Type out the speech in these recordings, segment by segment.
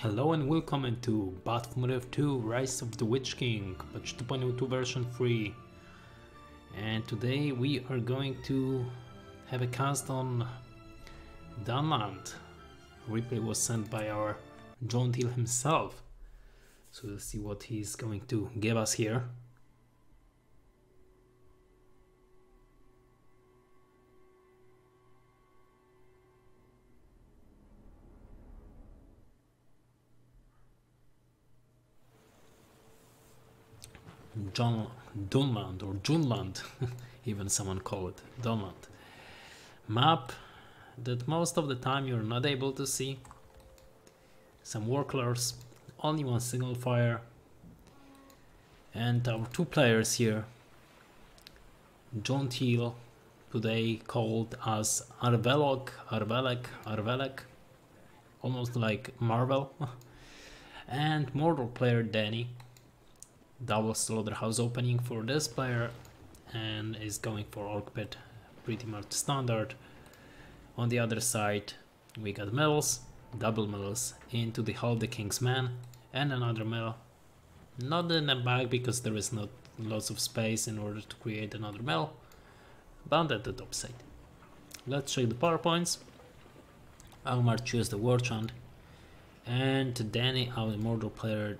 Hello and welcome into BFME 2 Rise of the Witch King, patch 2.02 version 3. And today we are going to have a cast on Dunland. Replay was sent by our Johann himself. So let's see what he's going to give us here. Dunland or Junland, even someone call it Dunland. Map that most of the time you're not able to see. Some worklers, only one single fire, and our two players here. Johann today called as Arveleg, almost like Marvel, and Mordor player Dany. Double slaughterhouse opening for this player and is going for orc pit, pretty much standard. On the other side we got mills, double mills into the Hall of the King's Man and another mill, not in the back because there is not lots of space in order to create another mill, but at the top side. Let's check the power points. Angmar chose the war chant, and Dany, our Mordor player,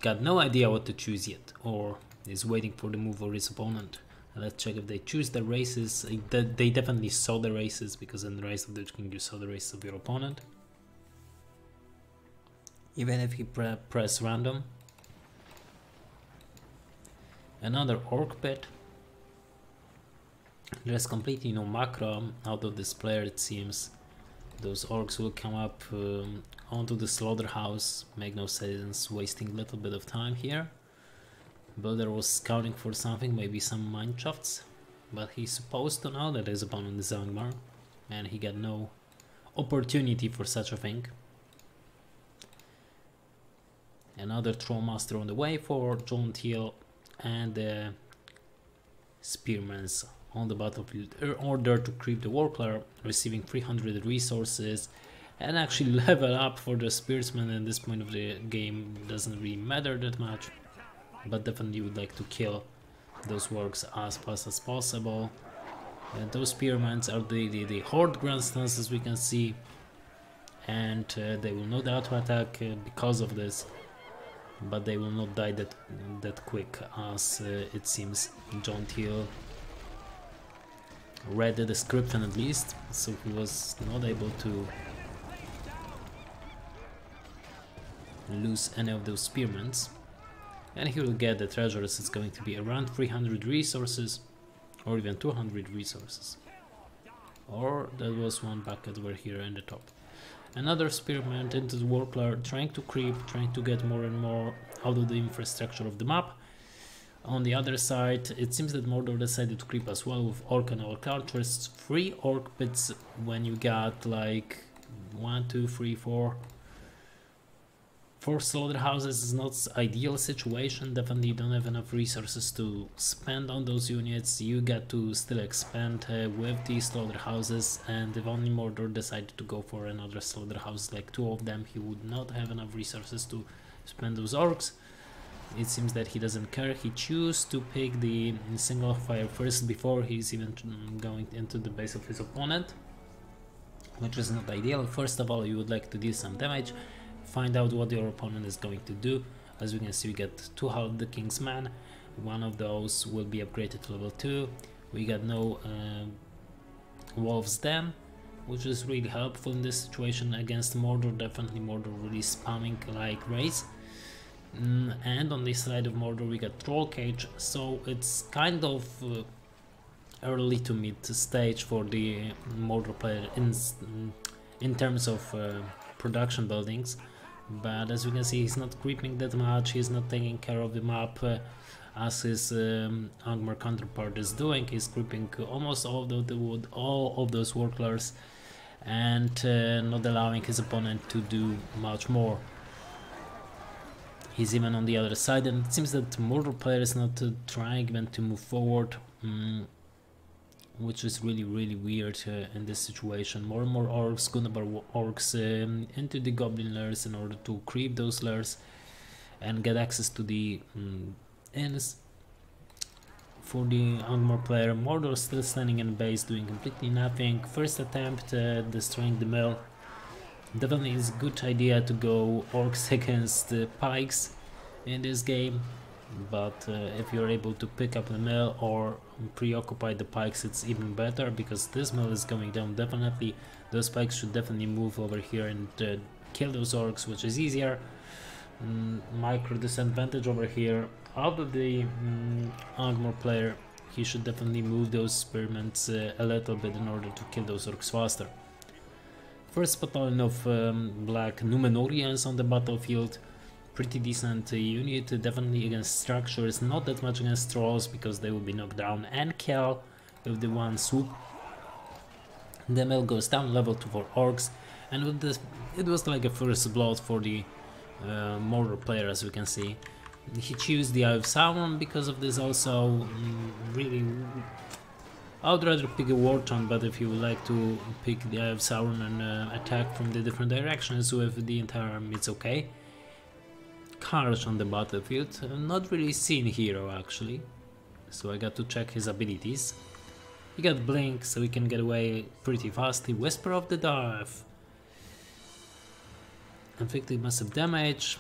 got no idea what to choose yet, or is waiting for the move of his opponent. Let's check if they choose the races. They definitely saw the races, because in the Rise of the Witch King you saw the races of your opponent. Even if you press random. Another orc pit. There's completely no macro out of this player, it seems. Those orcs will come up onto the slaughterhouse, make no sense wasting a little bit of time here. Builder was scouting for something, maybe some mine shafts, but he's supposed to know that his opponent is Angmar, and he got no opportunity for such a thing. Another Trollmaster on the way for Johann, and the Spearmans on the battlefield in order to creep the warplayer, receiving 300 resources and actually level up for the spearsman. At this point of the game doesn't really matter that much, but definitely would like to kill those works as fast as possible. And those spearmans are the horde grandstands, as we can see, and they will not auto-attack because of this, but they will not die that quick, as it seems Johann read the description at least, so he was not able to lose any of those spearmans, and he will get the treasures. It's going to be around 300 resources or even 200 resources, or that was one bucket over here in the top. Another spearman into the warplayer, trying to creep, trying to get more and more out of the infrastructure of the map. On the other side, it seems that Mordor decided to creep as well with orc and orc archers. 3 orc pits when you got like 1, 2, 3, 4 slaughterhouses is not ideal situation. Definitely don't have enough resources to spend on those units. You got to still expand with these slaughterhouses, and if only Mordor decided to go for another slaughterhouse, like 2 of them, he would not have enough resources to spend those orcs. It seems that he doesn't care. He chooses to pick the single fire first before he's even going into the base of his opponent, which is not ideal. First of all, you would like to deal some damage, find out what your opponent is going to do. As we can see, we get 2 Hall of the King's Man. One of those will be upgraded to level 2. We got no Wolf's Den, which is really helpful in this situation against Mordor. Definitely Mordor really spamming like race. And on this side of Mordor we got Troll Cage, so it's kind of early to mid stage for the Mordor player in terms of production buildings, but as you can see, he's not creeping that much, he's not taking care of the map as his Angmar counterpart is doing. He's creeping almost all of the wood, all of those worklers, and not allowing his opponent to do much more. He's even on the other side, and it seems that Mordor player is not trying even to move forward which is really weird in this situation. More and more orcs, good number of orcs into the goblin lairs in order to creep those lairs and get access to the inns. For the Angmar player, Mordor still standing in base doing completely nothing. First attempt destroying the mill. Definitely is a good idea to go orcs against pikes in this game, but if you're able to pick up the mill or preoccupy the pikes, it's even better, because this mill is going down. Definitely those pikes should definitely move over here and kill those orcs, which is easier. Micro disadvantage over here out of the Angmar player. He should definitely move those spearments a little bit in order to kill those orcs faster. First battalion of black Numenorians on the battlefield. Pretty decent unit, definitely against structures, not that much against trolls because they will be knocked down and killed with the one swoop. The mill goes down, level 2 for orcs, and with this it was like a first blood for the Mordor player, as we can see. He chose the Eye of Sauron because of this also. Really, I would rather pick a War Chant, but if you would like to pick the Eye of Sauron and attack from the different directions with the entire army, it's okay. Karsh on the battlefield, not really seen hero actually, so I got to check his abilities. He got Blink, so he can get away pretty fastly. Whisper of the Darth, inflicted massive damage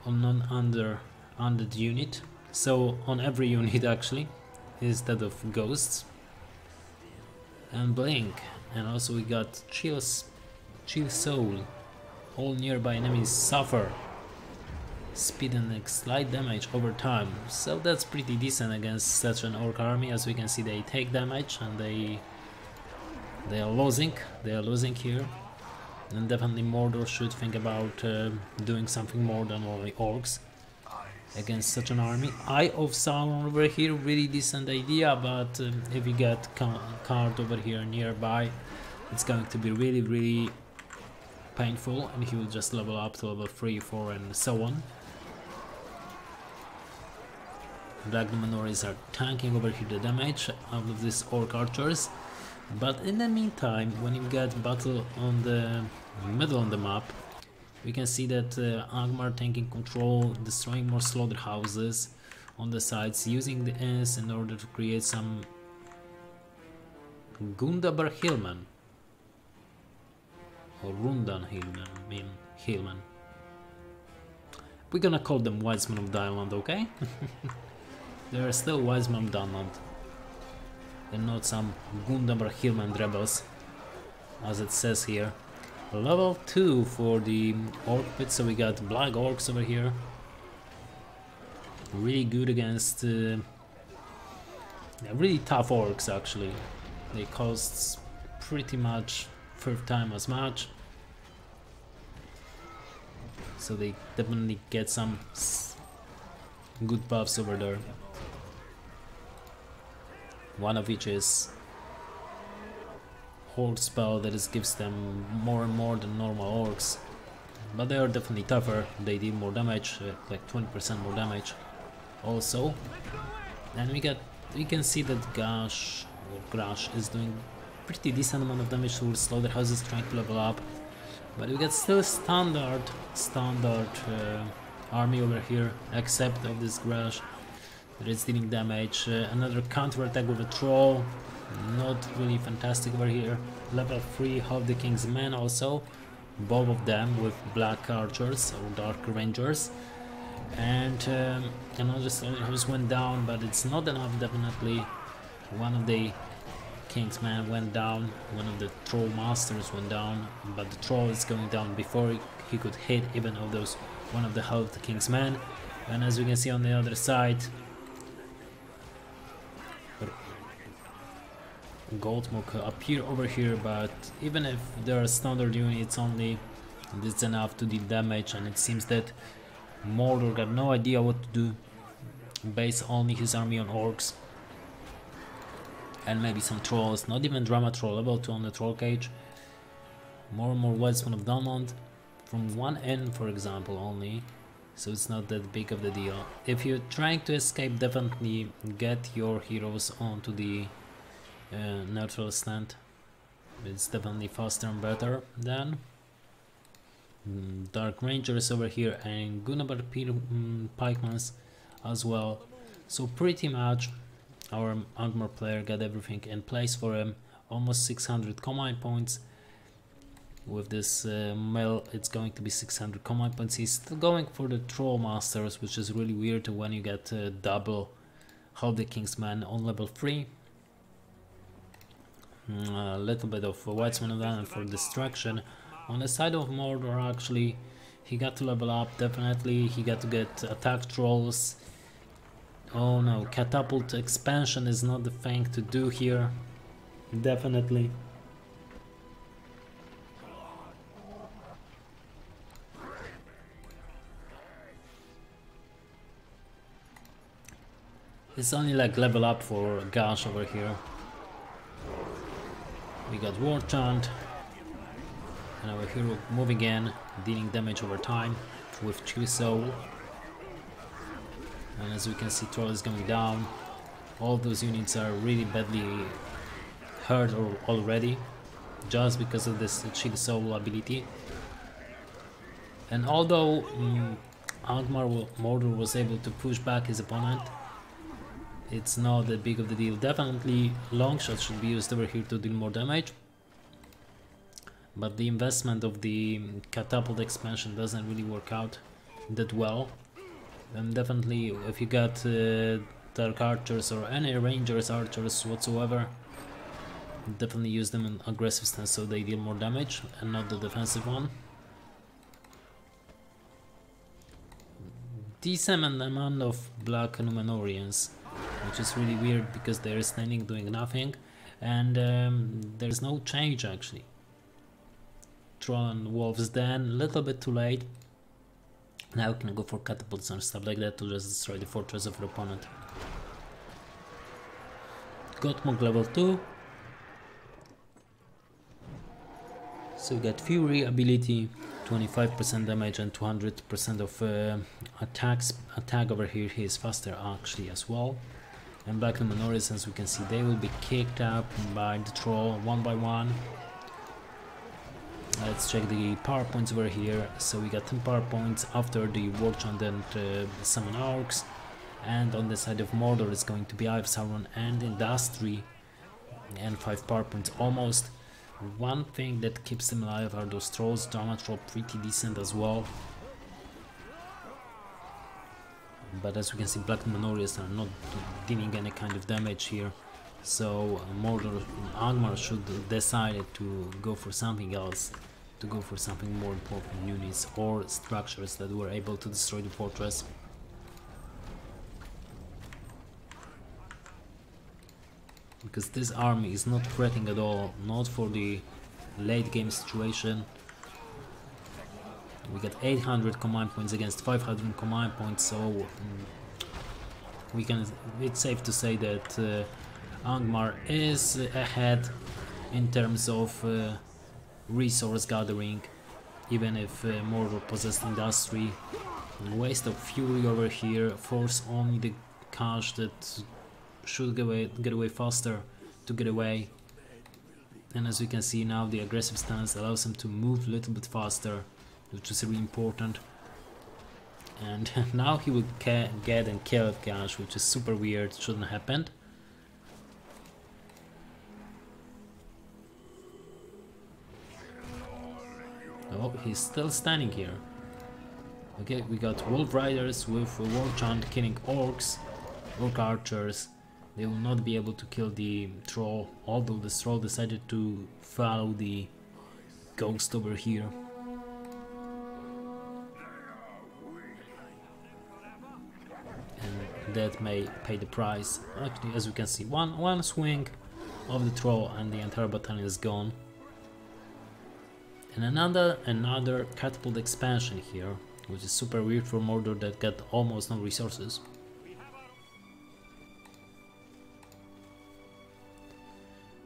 on non-undead unit, so on every unit actually, instead of ghosts. And Blink, and also we got Chill Soul. All nearby enemies suffer speed and slight damage over time, so that's pretty decent against such an orc army. As we can see, they take damage and they are losing here, and definitely Mordor should think about doing something more than only orcs against such an army. Eye of Sauron over here, really decent idea, but if you get card over here nearby, it's going to be really painful, and he will just level up to level 3, 4 and so on. Black Numenorians are tanking over here the damage out of these orc archers, but in the meantime, when you get battle on the middle of the map, we can see that Angmar taking control, destroying more slaughterhouses on the sides, using the inns in order to create some Gundabar Hillmen or Rundan Hillmen. We're gonna call them Wise Men of Dunland, okay? They are still Wise Men of Dunland. They're not some Gundabar Hillmen rebels, as it says here. Level 2 for the orc pit, so we got black orcs over here. Really good against really tough orcs actually. They cost pretty much 5 times as much, so they definitely get some good buffs over there. One of which is Horde spell that gives them more and more than normal orcs, but they are definitely tougher. They deal more damage, like 20% more damage also. And we can see that Grash is doing pretty decent amount of damage to slaughterhouses, trying to level up, but we get still standard army over here, except of this Grash that is dealing damage. Another counter attack with a troll, not really fantastic over here. Level 3 half the King's Men also, both of them with black archers or dark rangers. And another slaughterhouse went down, but it's not enough. Definitely one of the King's Men went down, one of the troll masters went down, but the troll is going down before he could hit even of those one of the half the King's Men. And as you can see on the other side, Goldmok appear over here, but even if there are standard units only, it's enough to deal damage, and it seems that Mordor got no idea what to do, base only his army on orcs and maybe some trolls, not even drama troll, level 2 on the troll cage. More and more Wise Men of Dunland from one end, for example, only, so it's not that big of the deal. If you're trying to escape, definitely get your heroes onto the neutral stand. It's definitely faster and better than Dark Rangers over here and Gunnabar Pikemans as well. So pretty much our Angmar player got everything in place for him. Almost 600 combine points. With this mill it's going to be 600 combine points. He's still going for the Troll Masters, which is really weird when you get double How the Kingsman on level 3. A little bit of Whitesman of that for distraction. On the side of Mordor, actually, he got to level up, definitely. He got to get attack trolls. Oh no, catapult expansion is not the thing to do here. Definitely. It's only like level up for Gash over here. We got War Chant. And our hero moving in, dealing damage over time with Chewy Soul. And as we can see, Troll is going down. All those units are really badly hurt already, just because of this Chewy Soul ability. And although Angmar Mordor was able to push back his opponent, it's not that big of the deal. Definitely Longshot should be used over here to deal more damage. But the investment of the catapult expansion doesn't really work out that well. And definitely if you got Dark Archers or any Rangers Archers whatsoever, definitely use them in aggressive stance so they deal more damage and not the defensive one. Decent amount of Black Numenorians, which is really weird because they're standing doing nothing, and there's no change actually. Troll and Wolves Den, a little bit too late. Now we can go for catapults and stuff like that to just destroy the fortress of our opponent. Gottmog level 2. So we got Fury ability, 25% damage and 200% of attack over here. He is faster actually as well. And Black Luminaries, as we can see, they will be kicked up by the Troll one by one. Let's check the power points over here. So we got 10 power points after the War Chant and Summon Orcs. And on the side of Mordor is going to be Eye of Sauron and Industry, and 5 power points almost. One thing that keeps them alive are those trolls. Drama Troll pretty decent as well. But as we can see, Black Minorities are not dealing any kind of damage here. So Mordor, Angmar should decide to go for something else, to go for something more important, units or structures that were able to destroy the fortress. Because this army is not threatening at all, not for the late game situation. We got 800 command points against 500 command points, so it's safe to say that Angmar is ahead in terms of resource gathering, even if Mordor possessed Industry. Waste of Fury over here, force only the cash that should get away faster to get away. And as we can see now, the aggressive stance allows him to move a little bit faster, which is really important. And now he will get and kill Gash, which is super weird, shouldn't have happened. Oh, he's still standing here. Okay, we got Wolf Riders with War Chant killing Orcs, Orc Archers. They will not be able to kill the Troll, although the Troll decided to follow the Ghost over here. And that may pay the price. Actually, as we can see, one swing of the Troll and the entire battalion is gone. And another catapult expansion here, which is super weird for Mordor that got almost no resources.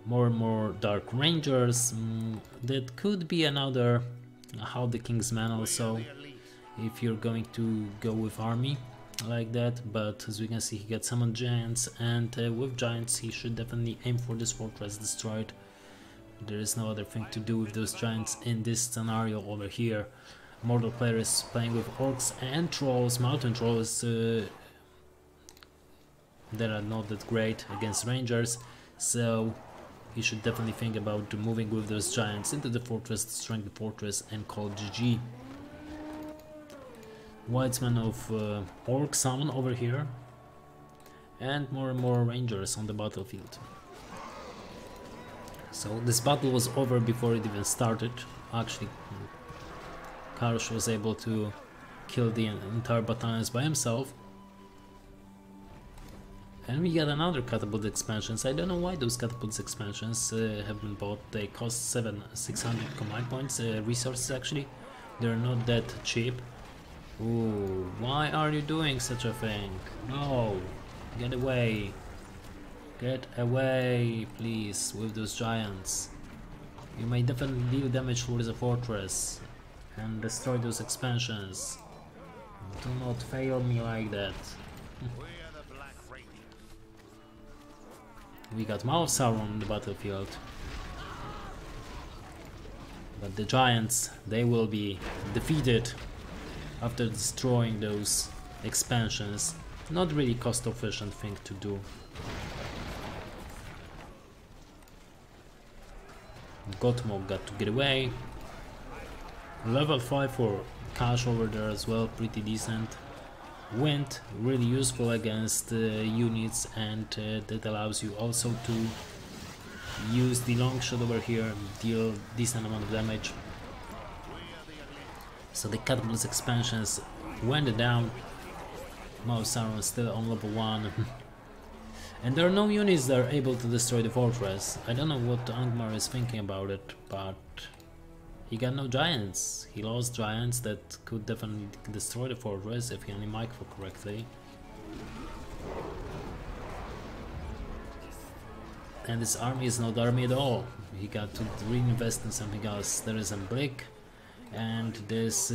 More and more Dark Rangers. That could be another How the Kingsman also, if you're going to go with army. like that, but as we can see he got summoned giants, and with giants he should definitely aim for this fortress destroyed. There is no other thing to do with those giants in this scenario over here. Mordor player is playing with orcs and trolls, mountain trolls that are not that great against rangers, so he should definitely think about moving with those giants into the fortress, destroying the fortress, and call GG. Whitesman of orc summon over here, and more rangers on the battlefield. So this battle was over before it even started. Actually, Karsh was able to kill the entire battalions by himself. And we got another catapult expansions. I don't know why those catapult expansions have been bought. They cost 600 command points, resources actually. They're not that cheap. Ooh, why are you doing such a thing? No, get away. Get away, please, with those giants. You may definitely deal damage for the fortress and destroy those expansions. Do not fail me like that. We got Mouth Sauron on the battlefield. But the giants, they will be defeated after destroying those expansions. Not really cost efficient thing to do. Gottmog got to get away. Level 5 for Cash over there as well, pretty decent. Wind, really useful against units, and that allows you also to use the long shot over here, deal decent amount of damage. So the catapult expansions went down. Mouth Sauron still on level 1. And there are no units that are able to destroy the fortress. I don't know what Angmar is thinking about it, but he got no giants. He lost giants that could definitely destroy the fortress if he only micro correctly. And this army is not army at all. He got to reinvest in something else. There is a brick, and this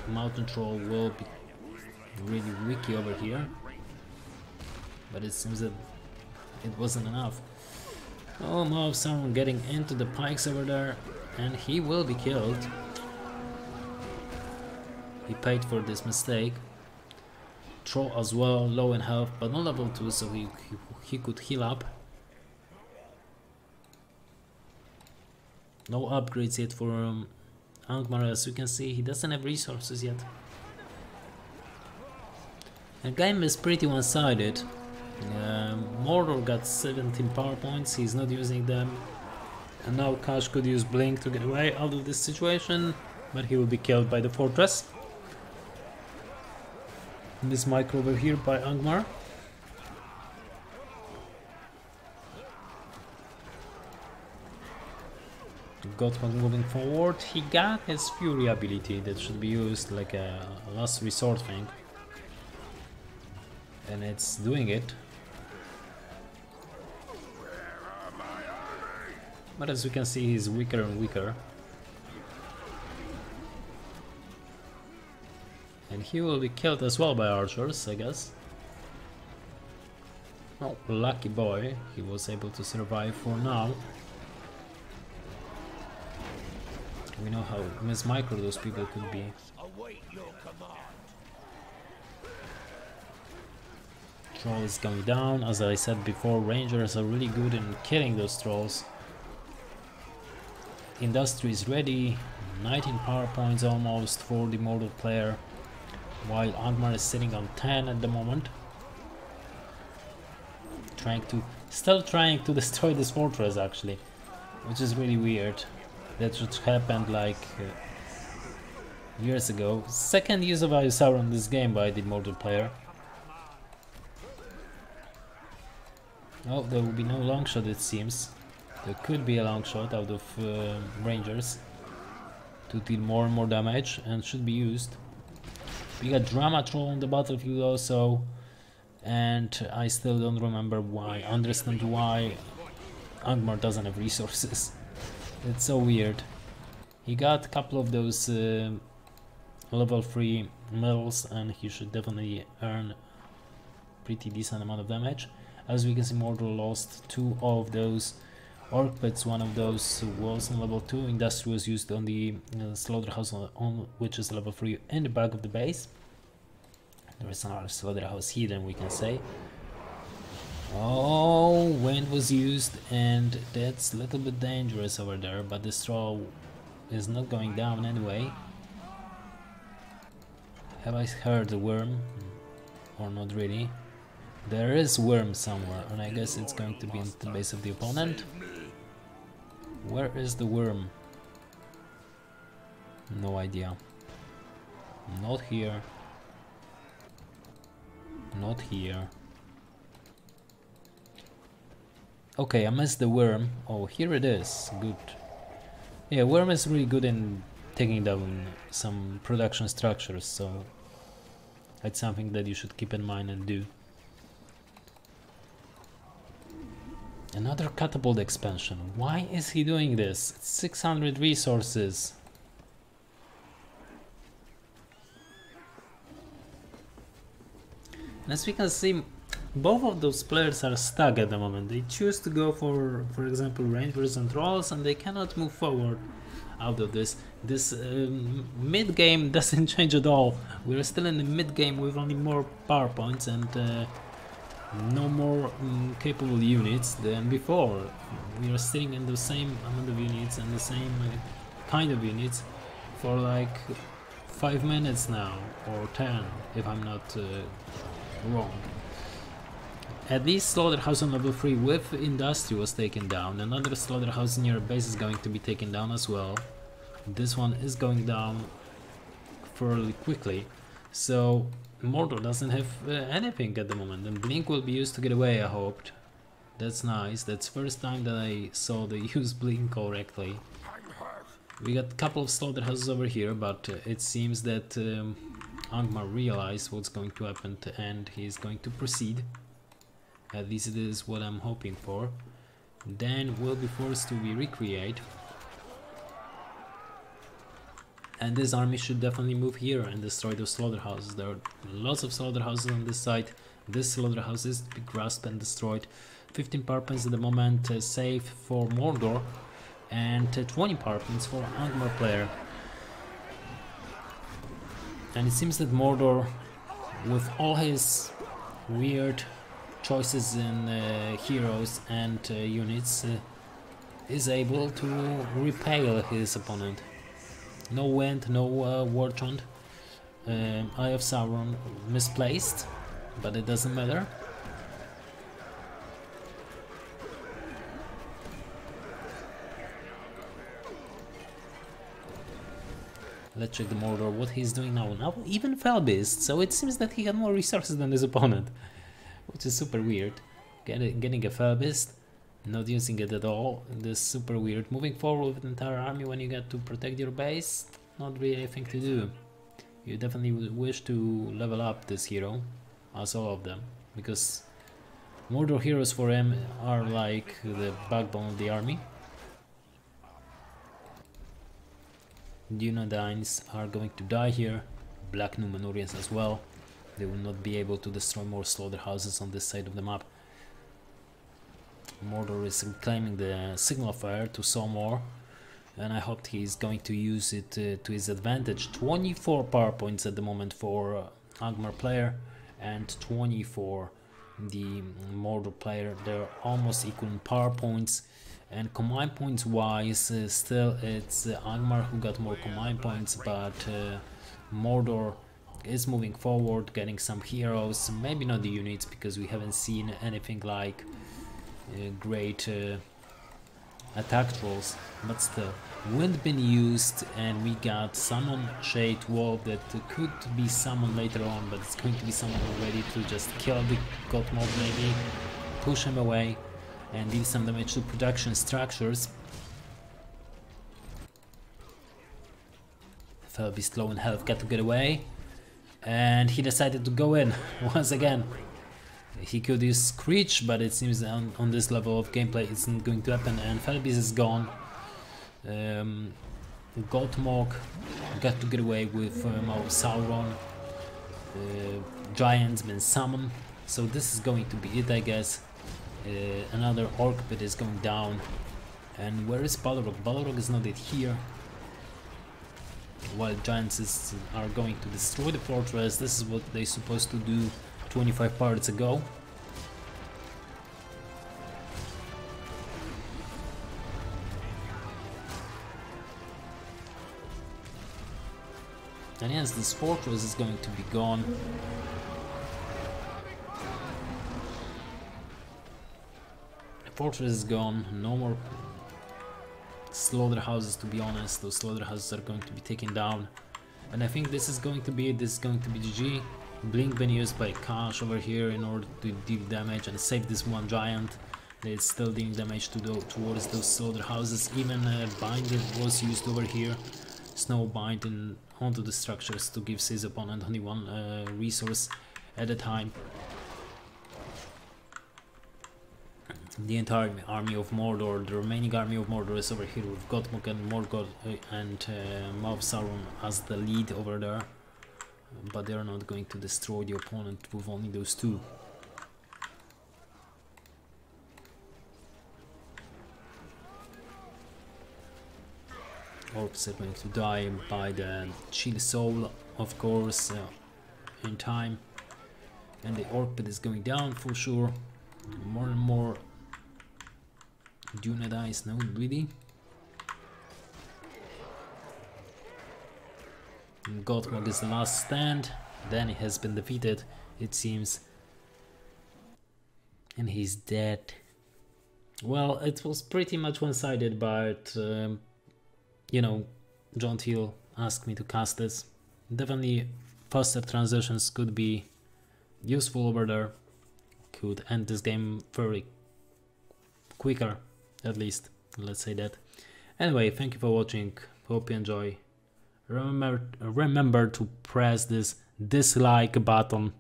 mountain troll will be really wiki over here. But it seems that it wasn't enough. Oh, Mouth Sauron getting into the pikes over there, and he will be killed. He paid for this mistake. Troll as well, low in health, but not level 2, so he could heal up. No upgrades yet for Angmar, as you can see, he doesn't have resources yet. The game is pretty one-sided. Mordor got 17 power points, he's not using them, and now Cash could use Blink to get away out of this situation, but he will be killed by the fortress. This micro over here by Angmar. Gottmog moving forward. He got his Fury ability that should be used like a last resort thing, and it's doing it. But as you can see, he's weaker and weaker. And he will be killed as well by archers, I guess. Oh, lucky boy, he was able to survive for now. We know how mismicro those people could be. Troll is going down. As I said before, rangers are really good in killing those trolls. Industry is ready, 19 power points almost for the Mordor player, while Angmar is sitting on 10 at the moment. Still trying to destroy this fortress actually, which is really weird. That should happened like years ago. Second use of Sauron in this game by the Mordor player. Oh, there will be no long shot it seems. There could be a long shot out of rangers to deal more and more damage, and should be used. We got Drama Troll on the battlefield also, and I still don't understand why Angmar doesn't have resources. It's so weird. He got a couple of those level 3 mills, and he should definitely earn pretty decent amount of damage. As we can see, Mordor lost 2 of those orc pits. One of those was on level 2. Industry was used on the slaughterhouse, which is level 3 in the back of the base. There is another slaughterhouse hidden, we can say. Oh, wind was used, and that's a little bit dangerous over there, but the straw is not going down anyway. Have I heard the worm? Or not really? There is worm somewhere, and I guess it's going to be in the base of the opponent. Where is the worm? No idea. Not here. Not here. Okay, I missed the worm. Oh, here it is. Good. Yeah, worm is really good in taking down some production structures, so it's something that you should keep in mind and do. Another catapult expansion. Why is he doing this? It's 600 resources. And as we can see, both of those players are stuck at the moment. They choose to go for example, rangers and trolls, and they cannot move forward out of this. This mid-game doesn't change at all. We're still in the mid-game with only more power points and no more capable units than before. We are sitting in the same amount of units and the same kind of units for like 5 minutes now, or 10 if I'm not wrong. At least slaughterhouse on level 3 with industry was taken down. Another slaughterhouse near base is going to be taken down as well. This one is going down fairly quickly. So Mordor doesn't have anything at the moment, and Blink will be used to get away, I hoped. That's nice. That's first time that I saw they use Blink correctly. We got a couple of slaughterhouses over here, but it seems that Angmar realized what's going to happen and he's going to proceed. At least it is what I'm hoping for. Then we'll be forced to recreate. And this army should definitely move here and destroy those slaughterhouses. There are lots of slaughterhouses on this side. This slaughterhouse is to be grasped and destroyed. 15 power points at the moment safe for Mordor, and 20 power points for Angmar player. And it seems that Mordor, with all his weird choices in heroes and units, is able to repel his opponent. No wind, no war chant. Eye of Sauron misplaced, but it doesn't matter. Let's check the Mordor, what he's doing now. Now even Felbeast, so it seems that he had more resources than his opponent, which is super weird. Getting a Felbeast, not using it at all, this is super weird. Moving forward with the entire army when you get to protect your base, not really anything to do. You definitely wish to level up this hero, as all of them, because Mordor heroes for him are like the backbone of the army. Dunlands are going to die here, Black Númenóreans as well. They will not be able to destroy more slaughterhouses on this side of the map. Mordor is reclaiming the Signal Fire to saw more, and I hope he's going to use it to his advantage. 24 power points at the moment for Angmar player and 20 for the Mordor player. They're almost equal in power points, and combined points wise still it's Angmar who got more combined points, but Mordor is moving forward, getting some heroes, maybe not the units because we haven't seen anything like great attack trolls, but still. Wind been used, and we got Summon Shade Wolf that could be summoned later on, but it's going to be summoned already to just kill the god mob, maybe push him away and deal some damage to production structures. Felbeast low in health, got to get away, and he decided to go in once again. He could use Screech, but it seems on this level of gameplay it's not going to happen, and Felbeast is gone. Gothmog got to get away with Sauron. Giants been summoned, so this is going to be it, I guess. Another orc pit is going down. And where is Balrog? Balrog is not yet here. While giants are going to destroy the fortress. This is what they supposed to do 25 parts ago. And yes, this fortress is going to be gone. The fortress is gone, no more slaughterhouses, to be honest. Those slaughterhouses are going to be taken down. And I think this is going to be it. This is going to be GG. Blink been used by Kash over here in order to deal damage and save this one giant. It's still dealing damage towards those slaughterhouses. Even Bind was used over here. Snow binding onto the structures to give his opponent only one resource at a time. The entire army of Mordor, the remaining army of Mordor is over here with Gothmog and Morgoth and Maw Sauron as the lead over there. But they are not going to destroy the opponent with only those two. Orcs are going to die by the chill soul, of course, in time. And the orc pit is going down for sure. More and more Duna dies, no, really. Gothmog is the last stand. Dany has been defeated, it seems. And he's dead. Well, it was pretty much one-sided, but you know, John Teal asked me to cast this. Definitely faster transitions could be useful over there. Could end this game very quicker, at least, let's say that. Anyway, thank you for watching, hope you enjoy. Remember to press this dislike button,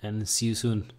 and see you soon.